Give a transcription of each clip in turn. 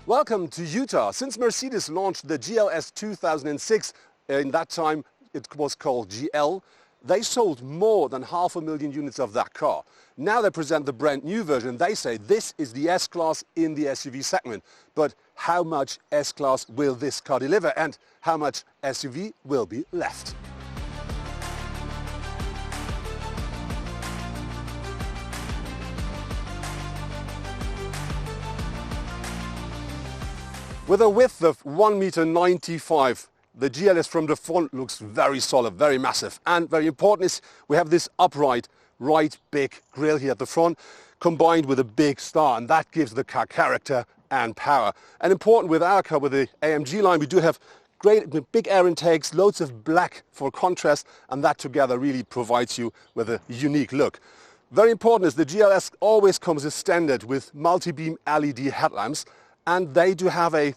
Welcome to Utah. Since Mercedes launched the GLS 2006, in that time it was called GL, they sold more than 500,000 units of that car. Now they present the brand new version. They say this is the S-Class in the SUV segment. But how much S-Class will this car deliver and how much SUV will be left? With a width of 1.95 m, the GLS from the front looks very solid, very massive. And very important is we have this upright, right big grille here at the front, combined with a big star, and that gives the car character and power. And important with our car, with the AMG line, we do have great big air intakes, loads of black for contrast, and that together really provides you with a unique look. Very important is the GLS always comes as standard with multi-beam LED headlamps. And they do have a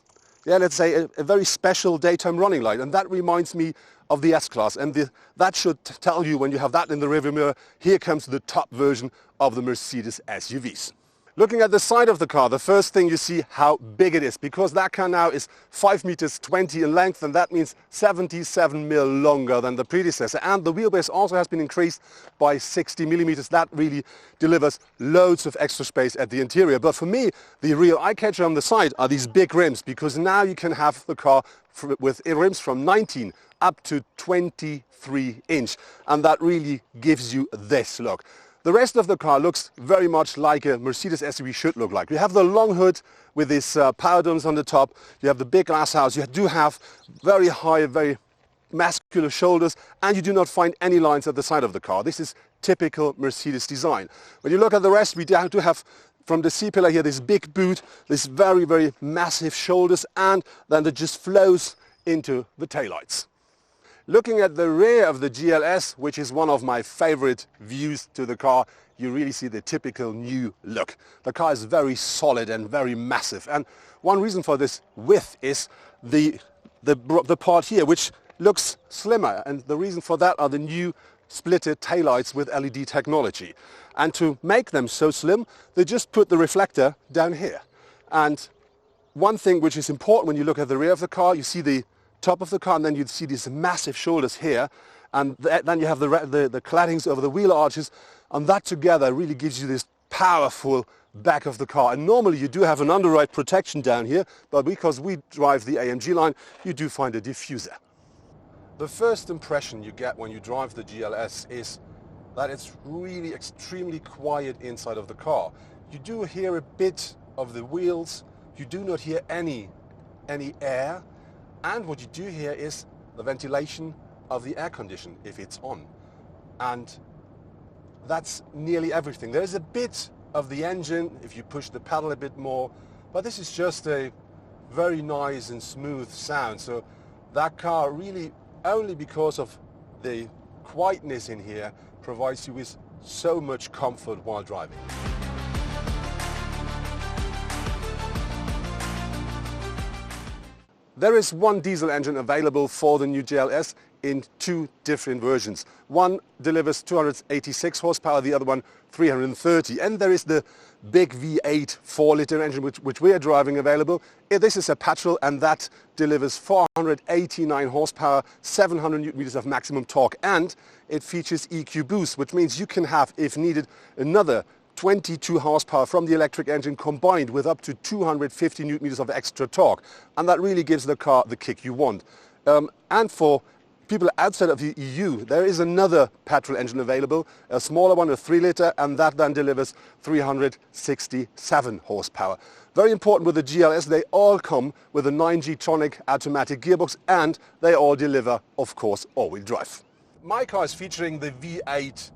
very special daytime running light. And that reminds me of the S-Class. And that should tell you, when you have that in the rearview mirror, here comes the top version of the Mercedes SUVs. Looking at the side of the car, the first thing you see how big it is, because that car now is 5.20 meters in length, and that means 77 mm longer than the predecessor. And the wheelbase also has been increased by 60 millimeters. That really delivers loads of extra space at the interior. But for me, the real eye-catcher on the side are these big rims, because now you can have the car with rims from 19 up to 23 inch, and that really gives you this look. The rest of the car looks very much like a Mercedes SUV should look like. You have the long hood with these power domes on the top. You have the big glass house. You do have very high, very muscular shoulders, and you do not find any lines at the side of the car. This is typical Mercedes design. When you look at the rest, we do have from the C-pillar here this big boot, this very, very massive shoulders, and then it just flows into the taillights. Looking at the rear of the GLS, which is one of my favorite views to the car, you really see the typical new look. The car is very solid and very massive. And one reason for this width is the part here, which looks slimmer. And the reason for that are the new splitted taillights with LED technology. And to make them so slim, they just put the reflector down here. And one thing which is important when you look at the rear of the car, you see the top of the car, and then you'd see these massive shoulders here, and then you have the claddings over the wheel arches, and that together really gives you this powerful back of the car. And normally you do have an underride protection down here, but because we drive the AMG line, you do find a diffuser. The first impression you get when you drive the GLS is that it's really extremely quiet inside of the car. You do hear a bit of the wheels, you do not hear any air. And what you do hear is the ventilation of the air condition if it's on. And that's nearly everything. There is a bit of the engine if you push the pedal a bit more, but this is just a very nice and smooth sound. So that car really, only because of the quietness in here, provides you with so much comfort while driving. There is one diesel engine available for the new GLS in two different versions. One delivers 286 horsepower, the other one 330. And there is the big V8 4-litre engine which we are driving available. This is a petrol, and that delivers 489 horsepower, 700 newton meters of maximum torque, and it features EQ boost, which means you can have, if needed, another 22 horsepower from the electric engine combined with up to 250 newton meters of extra torque, and that really gives the car the kick you want. And for people outside of the EU, there is another petrol engine available, a smaller one, a 3-litre, and that then delivers 367 horsepower. Very important with the GLS, they all come with a 9G-tronic automatic gearbox, and they all deliver, of course, all-wheel drive. My car is featuring the V8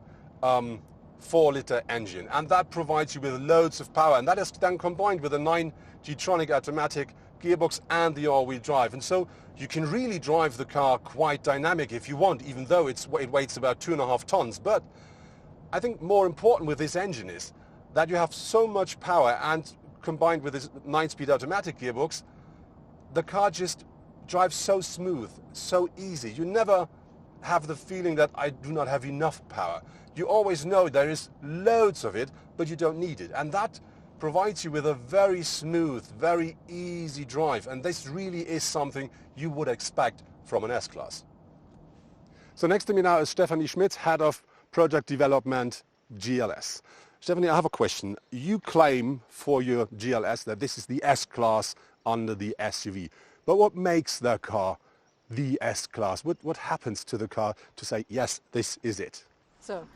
4-litre engine, and that provides you with loads of power, and that is then combined with a 9G-tronic automatic gearbox and the all-wheel drive. And so you can really drive the car quite dynamic if you want, even though it weighs about 2.5 tons. But I think more important with this engine is that you have so much power, and combined with this 9-speed automatic gearbox, the car just drives so smooth, so easy. You never have the feeling that I do not have enough power. You always know there is loads of it, but you don't need it. And that provides you with a very smooth, very easy drive, and this really is something you would expect from an S-Class. So next to me now is Stefanie Schmitz, Head of Project Development GLS. Stefanie, I have a question. You claim for your GLS that this is the S-Class under the SUV. But what makes the car the S-Class? What happens to the car to say, yes, this is it? So,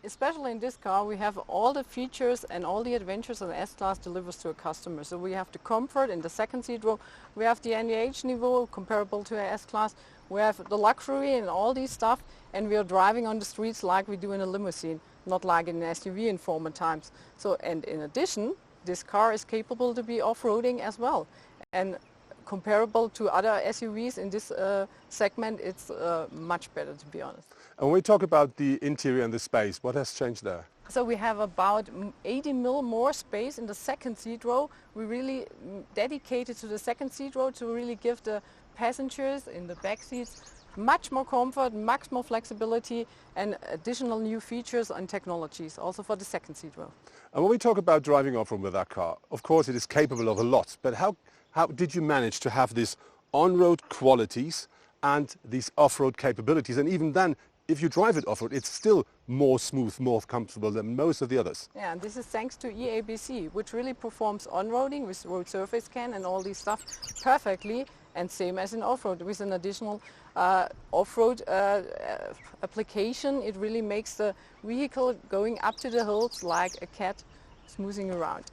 especially in this car, we have all the features and all the adventures an S-Class delivers to a customer. So we have the comfort in the second seat row, we have the NVH niveau comparable to an S-Class, we have the luxury and all these stuff, and we are driving on the streets like we do in a limousine, not like in an SUV in former times. So, and in addition, this car is capable to be off-roading as well. And comparable to other SUVs in this segment, it's much better, to be honest. And when we talk about the interior and the space, what has changed there? So we have about 80 mil more space in the second seat row. We really dedicated to the second seat row to really give the passengers in the back seats much more comfort, much more flexibility, and additional new features and technologies also for the second seat row. And when we talk about driving off-road with that car, of course it is capable of a lot, but how did you manage to have these on-road qualities and these off-road capabilities? And even then, if you drive it off-road, it's still more smooth, more comfortable than most of the others. Yeah, and this is thanks to EABC, which really performs on-roading with road surface scan and all these stuff perfectly, and same as in off-road with an additional off-road application. It really makes the vehicle going up to the hills like a cat smoothing around.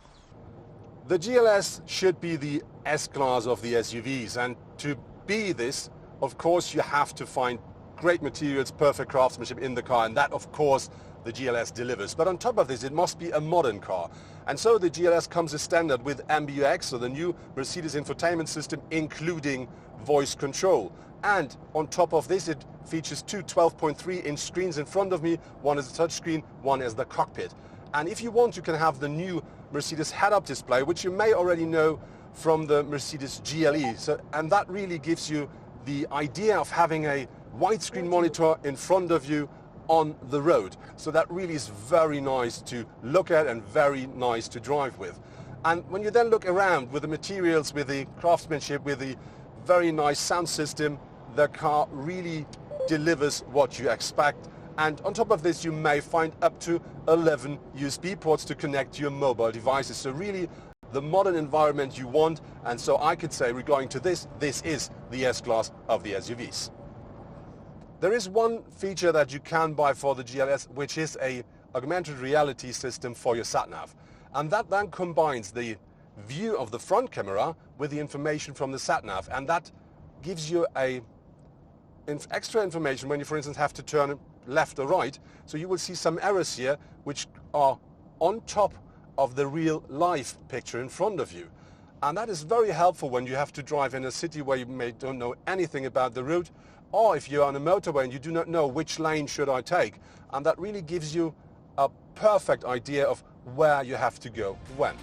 The GLS should be the S-Class of the SUVs, and to be this, of course, you have to find great materials, perfect craftsmanship in the car, and that, of course, the GLS delivers. But on top of this, it must be a modern car. And so the GLS comes as standard with MBUX, so the new Mercedes infotainment system, including voice control. And on top of this, it features two 12.3-inch screens in front of me. One is the touchscreen, one is the cockpit. And if you want, you can have the new Mercedes head-up display, which you may already know from the Mercedes GLE. And that really gives you the idea of having a widescreen monitor in front of you on the road. So that really is very nice to look at and very nice to drive with. And when you then look around with the materials, with the craftsmanship, with the very nice sound system, the car really delivers what you expect. And on top of this, you may find up to 11 USB ports to connect to your mobile devices. So really the modern environment you want. And so I could say, regarding to this is the S-Class of the SUVs. There is one feature that you can buy for the GLS, which is a augmented reality system for your sat-nav. And that then combines the view of the front camera with the information from the sat-nav. And that gives you extra information when you, for instance, have to turn left or right. So you will see some errors here, which are on top of the real life picture in front of you. And that is very helpful when you have to drive in a city where you don't know anything about the route, or if you're on a motorway and you do not know which lane should I take. And that really gives you a perfect idea of where you have to go when.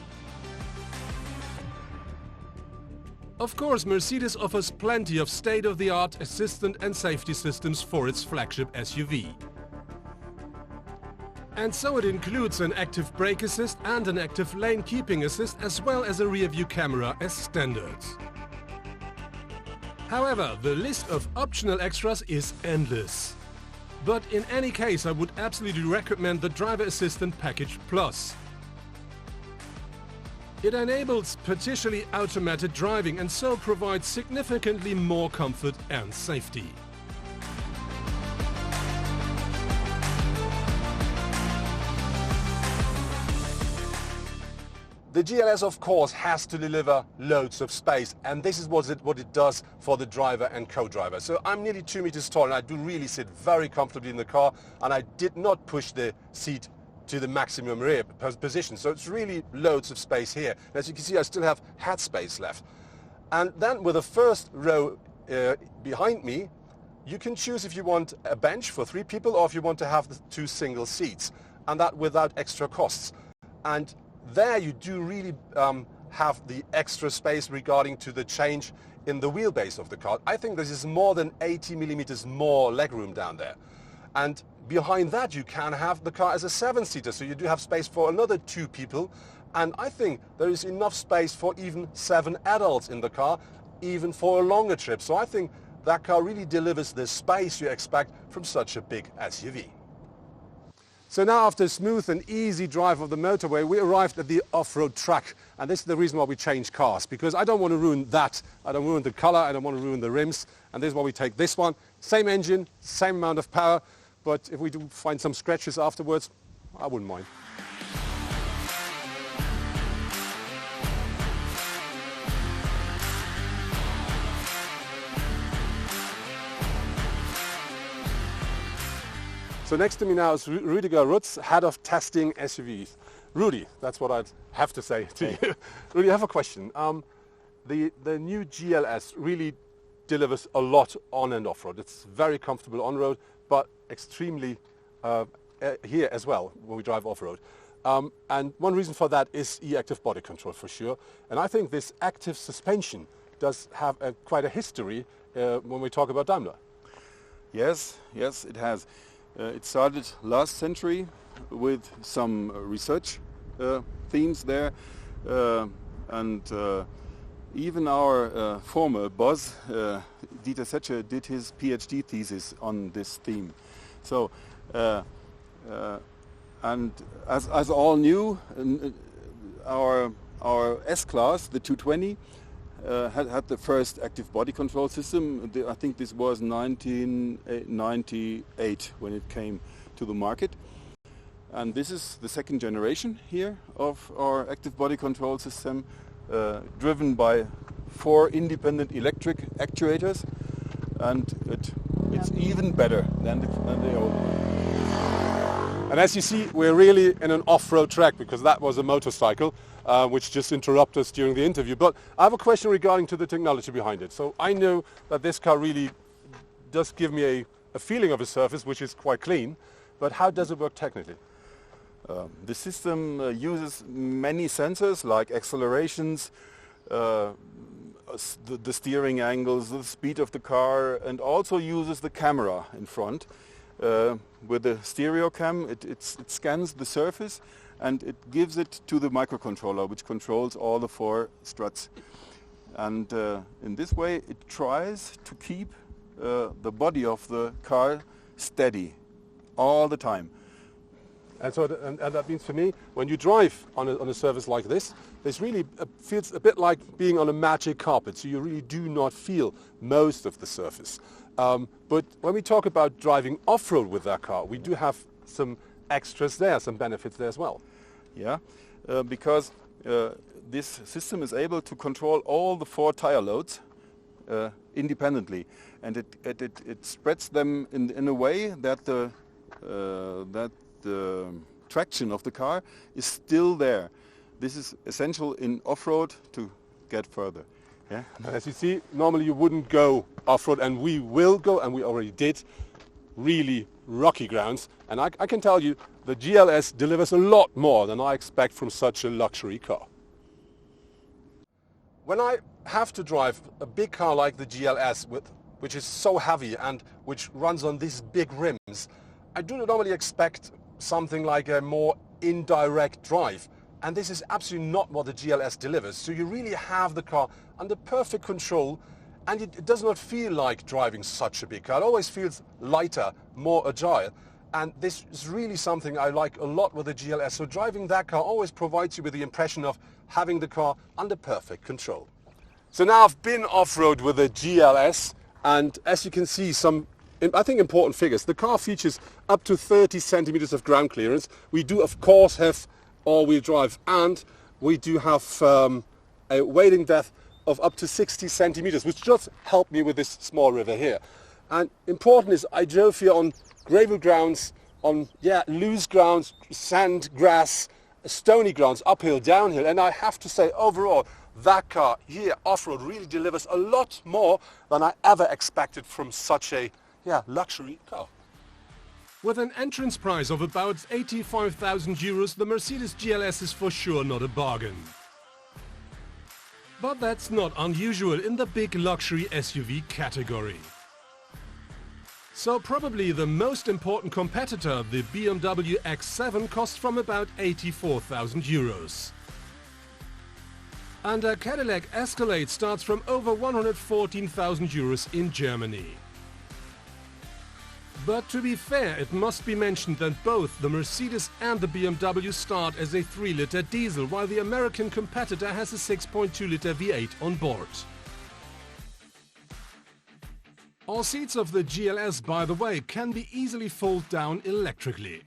Of course, Mercedes offers plenty of state-of-the-art assistant and safety systems for its flagship SUV. And so it includes an active brake assist and an active lane keeping assist, as well as a rear view camera as standards. However, the list of optional extras is endless. But in any case, I would absolutely recommend the Driver Assistant Package Plus. It enables partially automated driving and so provides significantly more comfort and safety. The GLS, of course, has to deliver loads of space, and this is what it does for the driver and co-driver. So I'm nearly 2 meters tall, and I do really sit very comfortably in the car, and I did not push the seat to the maximum rear position. So it's really loads of space here. And as you can see, I still have head space left. And then with the first row behind me, you can choose if you want a bench for 3 people or if you want to have the 2 single seats, and that without extra costs. And there you do really have the extra space regarding to the change in the wheelbase of the car. I think this is more than 80 millimeters more legroom down there. And behind that you can have the car as a 7-seater, so you do have space for another 2 people. And I think there is enough space for even 7 adults in the car, even for a longer trip. So I think that car really delivers the space you expect from such a big SUV. So now after a smooth and easy drive of the motorway, we arrived at the off-road track. And this is the reason why we changed cars, because I don't want to ruin that. I don't ruin the color, I don't want to ruin the rims. And this is why we take this one. Same engine, same amount of power, but if we do find some scratches afterwards, I wouldn't mind. So next to me now is Rüdiger Rutz, head of testing SUVs. Rudy, that's what I'd have to say to you. Rudy, I have a question. The new GLS really delivers a lot on and off-road. It's very comfortable on-road, but extremely here as well when we drive off-road. And one reason for that is e-active body control for sure. And I think this active suspension does have quite a history when we talk about Daimler. Yes, it has. It started last century with some research themes there, and even our former boss, Dieter Setscher, did his PhD thesis on this theme. So, and as all knew, our S-Class, the 220, had the first active body control system. I think this was 1998 when it came to the market. And this is the second generation here of our active body control system, driven by 4 independent electric actuators, and it's even better than the old one. And as you see, we're really in an off-road track, because that was a motorcycle which just interrupted us during the interview. But I have a question regarding to the technology behind it. So I know that this car really does give me a feeling of a surface which is quite clean, but how does it work technically? The system uses many sensors like accelerations, the steering angles, the speed of the car, and also uses the camera in front. With the stereo cam, it scans the surface and it gives it to the microcontroller, which controls all the 4 struts. And in this way it tries to keep the body of the car steady all the time. And so and that means for me, when you drive on a surface like this really feels a bit like being on a magic carpet, so you really do not feel most of the surface. But when we talk about driving off-road with that car, we do have some extras there, some benefits there as well. Yeah, because this system is able to control all the 4 tire loads independently, and it spreads them in a way that the traction of the car is still there. This is essential in off-road to get further. Yeah. And as you see, normally you wouldn't go off-road, and we will go, and we already did, really rocky grounds. And I can tell you, the GLS delivers a lot more than I expect from such a luxury car. When I have to drive a big car like the GLS, which is so heavy and which runs on these big rims, I do not normally expect something like a more indirect drive. And this is absolutely not what the GLS delivers. So you really have the car under perfect control, and it does not feel like driving such a big car. It always feels lighter, more agile. And this is really something I like a lot with the GLS. So driving that car always provides you with the impression of having the car under perfect control. So now I've been off-road with the GLS, and as you can see, some, I think, important figures. The car features up to 30 centimeters of ground clearance. We do, of course, have all-wheel drive, and we do have a wading depth of up to 60 centimeters, which just helped me with this small river here. And important is I drove here on gravel grounds, on loose grounds, sand, grass, stony grounds, uphill, downhill, and I have to say overall that car here off-road really delivers a lot more than I ever expected from such a luxury car. With an entrance price of about 85,000 euros, the Mercedes GLS is for sure not a bargain. But that's not unusual in the big luxury SUV category. So probably the most important competitor, the BMW X7, costs from about 84,000 euros. And a Cadillac Escalade starts from over 114,000 euros in Germany. But to be fair, it must be mentioned that both the Mercedes and the BMW start as a 3-liter diesel, while the American competitor has a 6.2-liter V8 on board. All seats of the GLS, by the way, can be easily folded down electrically.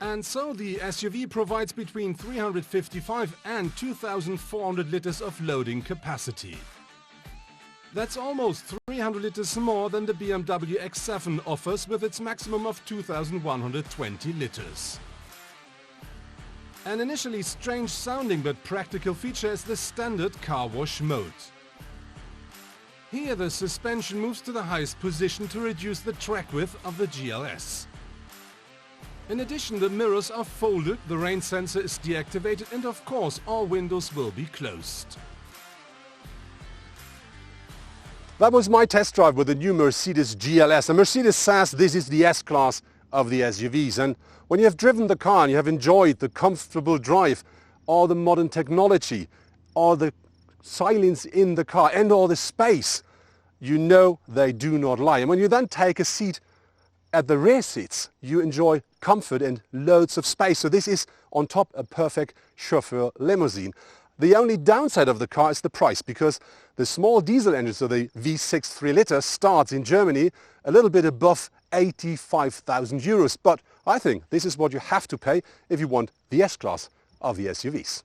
And so the SUV provides between 355 and 2,400 liters of loading capacity. That's almost 300 liters more than the BMW X7 offers with its maximum of 2,120 liters. An initially strange sounding but practical feature is the standard car wash mode. Here the suspension moves to the highest position to reduce the track width of the GLS. In addition, the mirrors are folded, the rain sensor is deactivated, and of course all windows will be closed. That was my test drive with the new Mercedes GLS. And Mercedes says this is the S-Class of the SUVs. And when you have driven the car and you have enjoyed the comfortable drive, all the modern technology, all the silence in the car and all the space, you know they do not lie. And when you then take a seat at the rear seats, you enjoy comfort and loads of space. So this is on top a perfect chauffeur limousine. The only downside of the car is the price, because the small diesel engine, so the V6 3-liter, starts in Germany a little bit above 85,000 euros. But I think this is what you have to pay if you want the S-Class of the SUVs.